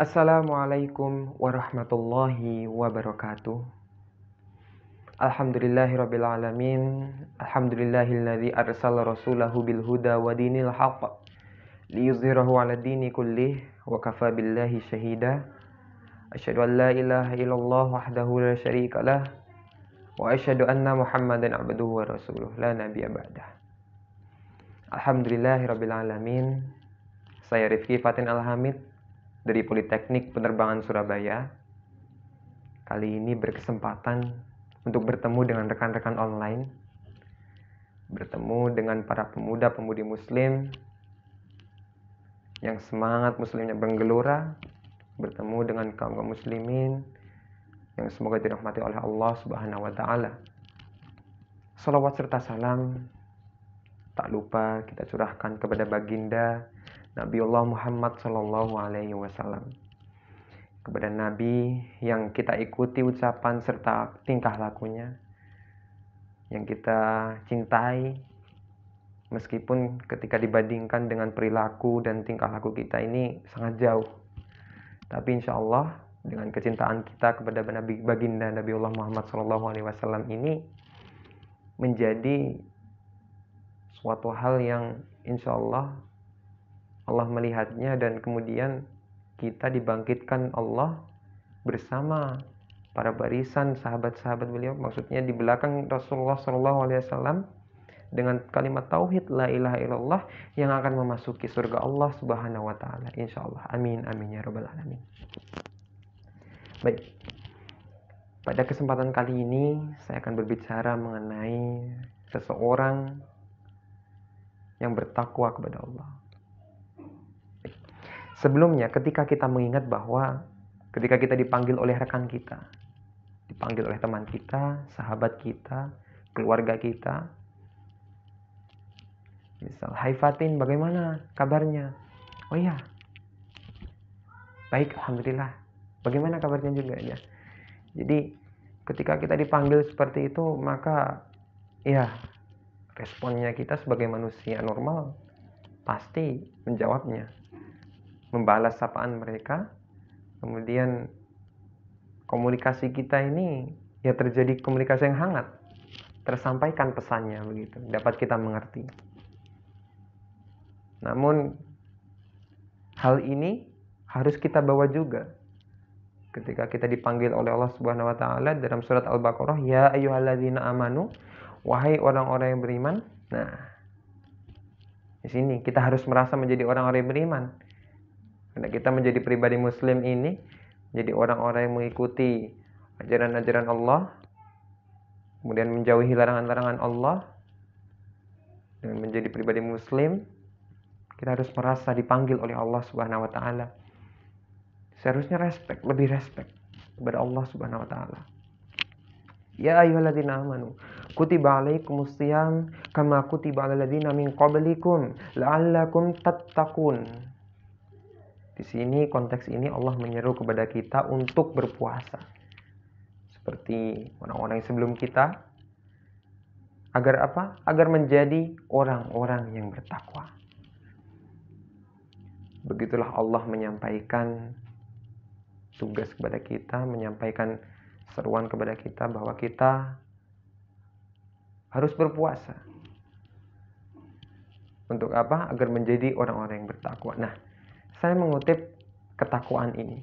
Assalamualaikum warahmatullahi wabarakatuh. Alhamdulillahirabbil alamin. Alhamdulillahilladzi arsala rasulahu bil huda wa dinil haqq liyuzhirahu 'ala dini kullih wa kafa billahi syahida. Asyhadu an la ilaha illallah wahdahu la syarikalah wa asyhadu anna Muhammadan 'abduhu wa rasuluh la nabiyya ba'dah. Alhamdulillahirabbil alamin. Saya Rifki Fatin Alhamid dari Politeknik Penerbangan Surabaya. Kali ini berkesempatan untuk bertemu dengan rekan-rekan online, bertemu dengan para pemuda-pemudi muslim yang semangat muslimnya bergelora, bertemu dengan kaum muslimin yang semoga dirahmati oleh Allah Subhanahu wa taala. Salawat serta salam tak lupa kita curahkan kepada baginda Nabiullah Muhammad sallallahu alaihi wasallam. Kepada Nabi yang kita ikuti ucapan serta tingkah lakunya, yang kita cintai, meskipun ketika dibandingkan dengan perilaku dan tingkah laku kita ini sangat jauh. Tapi insya Allah dengan kecintaan kita kepada baginda Nabiullah Muhammad sallallahu alaihi wasallam ini menjadi suatu hal yang insya Allah melihatnya, dan kemudian kita dibangkitkan Allah bersama para barisan sahabat-sahabat beliau, maksudnya di belakang Rasulullah SAW dengan kalimat tauhid la ilaha illallah yang akan memasuki surga Allah Subhanahu wa taala insyaallah. Amin amin ya rabbal alamin. Baik. Pada kesempatan kali ini saya akan berbicara mengenai seseorang yang bertakwa kepada Allah. Sebelumnya, ketika kita mengingat bahwa ketika kita dipanggil oleh rekan kita, dipanggil oleh teman kita, sahabat kita, keluarga kita, misal, "Hai Fatin, bagaimana kabarnya?" "Oh iya, baik, alhamdulillah." "Bagaimana kabarnya juga ya?" Jadi, ketika kita dipanggil seperti itu, maka ya, responnya kita sebagai manusia normal pasti menjawabnya, membalas sapaan mereka. Kemudian komunikasi kita ini ya terjadi komunikasi yang hangat, tersampaikan pesannya begitu, dapat kita mengerti. Namun hal ini harus kita bawa juga ketika kita dipanggil oleh Allah Subhanahu wa taala dalam surat Al-Baqarah, ya ayyuhalladzina amanu, wahai orang-orang yang beriman. Nah, di sini kita harus merasa menjadi orang-orang yang beriman. Karena kita menjadi pribadi muslim ini, jadi orang-orang yang mengikuti ajaran-ajaran Allah, kemudian menjauhi larangan-larangan Allah, dan menjadi pribadi muslim, kita harus merasa dipanggil oleh Allah Subhanahu wa taala. Seharusnya lebih respect kepada Allah Subhanahu wa taala. Ya ayyuhalladzina amanu, kutiba alaikumusiyam kama kutiba alal ladzina min qablikum la'allakum tattaqun. Di sini, konteks ini Allah menyeru kepada kita untuk berpuasa seperti orang-orang yang sebelum kita. Agar apa? Agar menjadi orang-orang yang bertakwa. Begitulah Allah menyampaikan tugas kepada kita, menyampaikan seruan kepada kita bahwa kita harus berpuasa. Untuk apa? Agar menjadi orang-orang yang bertakwa. Nah, saya mengutip ketakwaan ini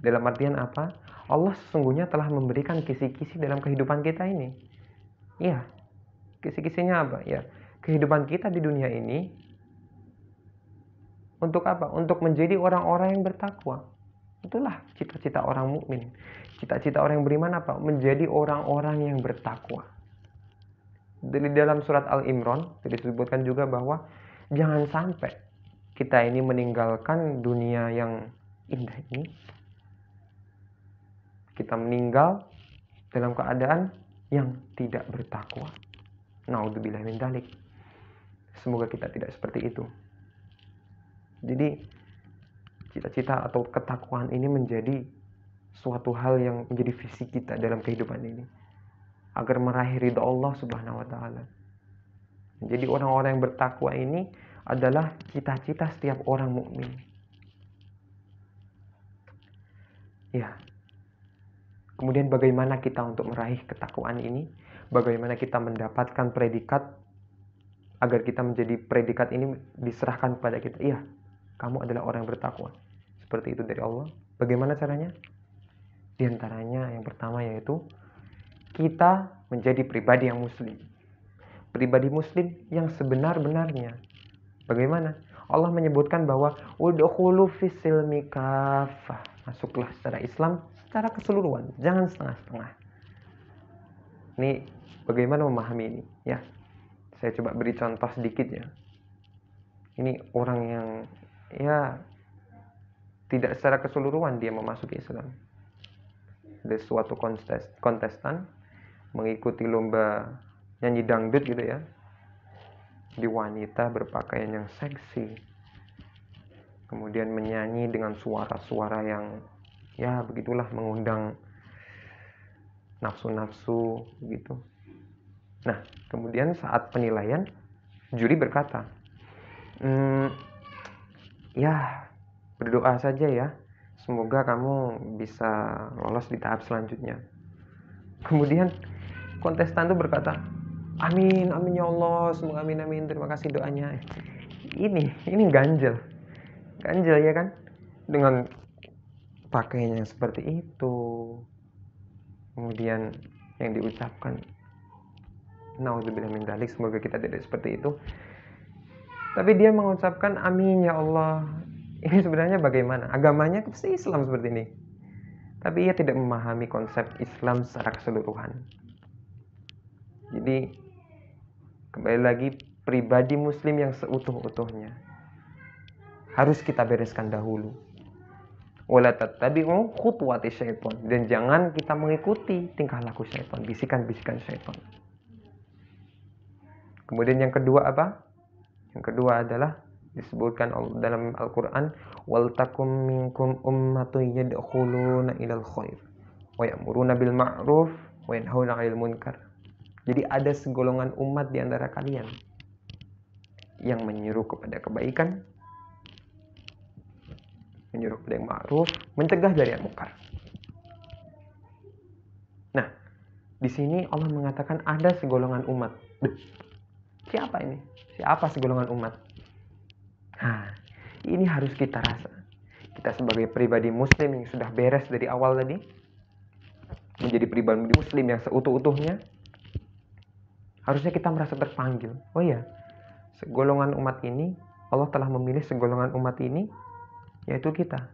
dalam artian apa? Allah sesungguhnya telah memberikan kisi-kisi dalam kehidupan kita ini. Iya, kisi-kisinya apa? Ya, kehidupan kita di dunia ini untuk apa? Untuk menjadi orang-orang yang bertakwa. Itulah cita-cita orang mukmin. Cita-cita orang yang beriman apa? Menjadi orang-orang yang bertakwa. Dari dalam surat Al-Imran disebutkan juga bahwa jangan sampai kita ini meninggalkan dunia yang indah ini, kita meninggal dalam keadaan yang tidak bertakwa. Naudzubillah min dzalik. Semoga kita tidak seperti itu. Jadi cita-cita atau ketakwaan ini menjadi suatu hal yang menjadi visi kita dalam kehidupan ini, agar meraih ridha Allah Subhanahu wa taala. Jadi orang-orang yang bertakwa ini adalah cita-cita setiap orang mukmin. Ya. Kemudian bagaimana kita untuk meraih ketakwaan ini? Bagaimana kita mendapatkan predikat agar kita menjadi predikat ini diserahkan kepada kita? Iya, kamu adalah orang yang bertakwa. Seperti itu dari Allah. Bagaimana caranya? Di antaranya yang pertama yaitu kita menjadi pribadi yang muslim. Pribadi muslim yang sebenar-benarnya. Bagaimana? Allah menyebutkan bahwa udkhulu fis-silmi kaffah. Masuklah secara Islam secara keseluruhan, jangan setengah-setengah. Ini bagaimana memahami ini? Ya, saya coba beri contoh sedikit ya. Ini orang yang ya tidak secara keseluruhan dia memasuki Islam. Ada suatu kontestan mengikuti lomba nyanyi dangdut gitu ya. Di wanita berpakaian yang seksi. Kemudian menyanyi dengan suara-suara yang ya begitulah mengundang nafsu-nafsu gitu. Nah, kemudian saat penilaian juri berkata, ya berdoa saja ya, semoga kamu bisa lolos di tahap selanjutnya. Kemudian kontestan itu berkata, amin, amin ya Allah, semoga amin, amin, terima kasih doanya. Ini ganjel ya kan, dengan pakainya seperti itu. Kemudian yang diucapkan, naudzubillah min dzalik, semoga kita tidak seperti itu. Tapi dia mengucapkan amin ya Allah. Ini sebenarnya bagaimana? Agamanya pasti Islam seperti ini. Tapi ia tidak memahami konsep Islam secara keseluruhan. Jadi kembali lagi, pribadi muslim yang seutuh-utuhnya harus kita bereskan dahulu. Wala tattabi'u khutuwati syaitan, dan jangan kita mengikuti tingkah laku syaitan, bisikan-bisikan syaitan. Kemudian yang kedua apa? Yang kedua adalah disebutkan dalam Al-Qur'an, wal takum minkum ummatun yadkhuluna ilal khair wa ya'muruna bil ma'ruf wa yanhauna 'anil munkar. Jadi ada segolongan umat di antara kalian yang menyeru kepada kebaikan, menyuruh kepada yang ma'ruf, mencegah dari yang mungkar. Nah, di sini Allah mengatakan ada segolongan umat. Siapa ini? Siapa segolongan umat? Nah, ini harus kita rasa. Kita sebagai pribadi muslim yang sudah beres dari awal tadi, menjadi pribadi muslim yang seutuh-utuhnya, harusnya kita merasa terpanggil. Oh iya, segolongan umat ini, Allah telah memilih segolongan umat ini, yaitu kita.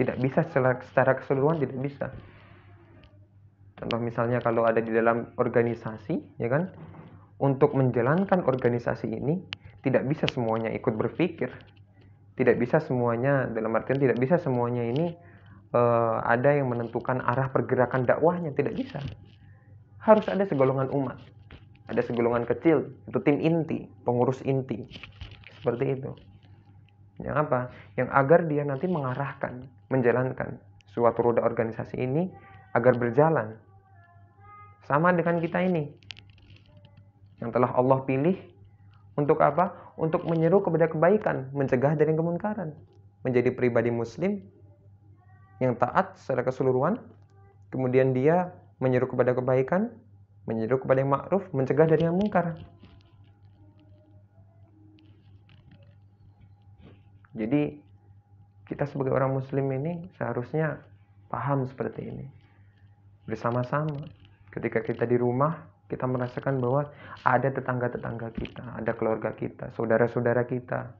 Tidak bisa secara keseluruhan, tidak bisa. Contoh misalnya kalau ada di dalam organisasi, ya kan, untuk menjalankan organisasi ini tidak bisa semuanya ikut berpikir, tidak bisa semuanya, dalam artian tidak bisa semuanya ini ada yang menentukan arah pergerakan dakwahnya, tidak bisa. Harus ada segolongan umat, ada segolongan kecil, itu tim inti, pengurus inti, seperti itu. Yang apa? Yang agar dia nanti mengarahkan, menjalankan suatu roda organisasi ini agar berjalan. Sama dengan kita ini, yang telah Allah pilih untuk apa? Untuk menyeru kepada kebaikan, mencegah dari kemungkaran. Menjadi pribadi muslim yang taat secara keseluruhan, kemudian dia menyeru kepada kebaikan, menyeru kepada yang ma'ruf, mencegah dari yang mungkar. Jadi kita sebagai orang muslim ini seharusnya paham seperti ini. Bersama-sama, ketika kita di rumah, kita merasakan bahwa ada tetangga-tetangga kita, ada keluarga kita, saudara-saudara kita.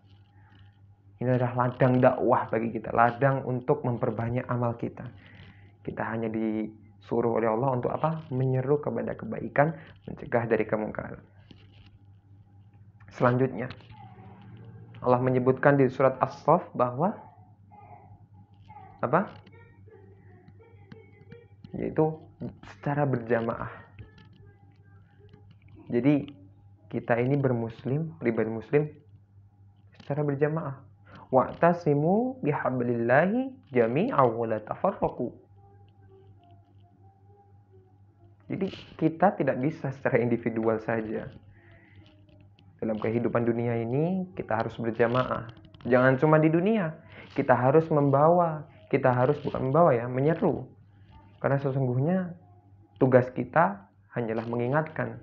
Ini adalah ladang dakwah bagi kita, ladang untuk memperbanyak amal kita. Kita hanya disuruh oleh Allah untuk apa? Menyeru kepada kebaikan, mencegah dari kemungkaran. Selanjutnya, Allah menyebutkan di surat As-Saff bahwa apa? Yaitu secara berjamaah. Jadi kita ini bermuslim, pribadi muslim secara berjamaah. Wa'tasimu bihablillahi jami'an wa la tafarraqu. Jadi kita tidak bisa secara individual saja. Dalam kehidupan dunia ini kita harus berjamaah. Jangan cuma di dunia, kita harus membawa kita harus bukan membawa ya, menyeru. Karena sesungguhnya tugas kita hanyalah mengingatkan.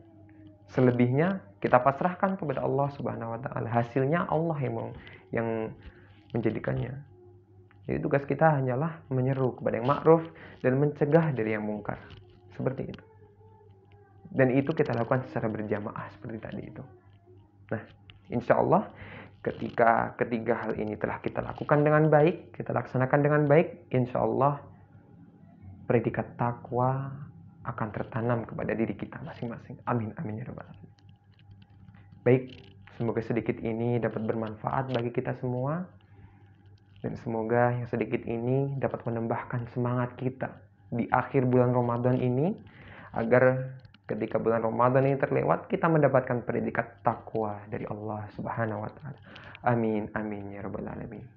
Selebihnya kita pasrahkan kepada Allah Subhanahu wa taala. Hasilnya Allah yang menjadikannya. Jadi tugas kita hanyalah menyeru kepada yang ma'ruf dan mencegah dari yang mungkar. Seperti itu. Dan itu kita lakukan secara berjamaah seperti tadi itu. Nah, insya Allah ketika ketiga hal ini telah kita lakukan dengan baik, kita laksanakan dengan baik, insya Allah predikat takwa akan tertanam kepada diri kita masing-masing. Amin, amin ya rabbal alamin. Baik, semoga sedikit ini dapat bermanfaat bagi kita semua. Dan semoga yang sedikit ini dapat menambahkan semangat kita di akhir bulan Ramadan ini, agar ketika bulan Ramadan ini terlewat, kita mendapatkan predikat takwa dari Allah Subhanahu wa taala. Amin, amin ya rabbal alamin.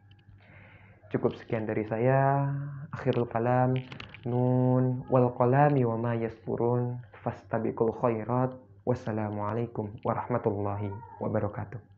Cukup sekian dari saya. Akhirul kalam. Nun wal qalami wa ma yasturun fastabiqul khairat. Wassalamualaikum warahmatullahi wabarakatuh.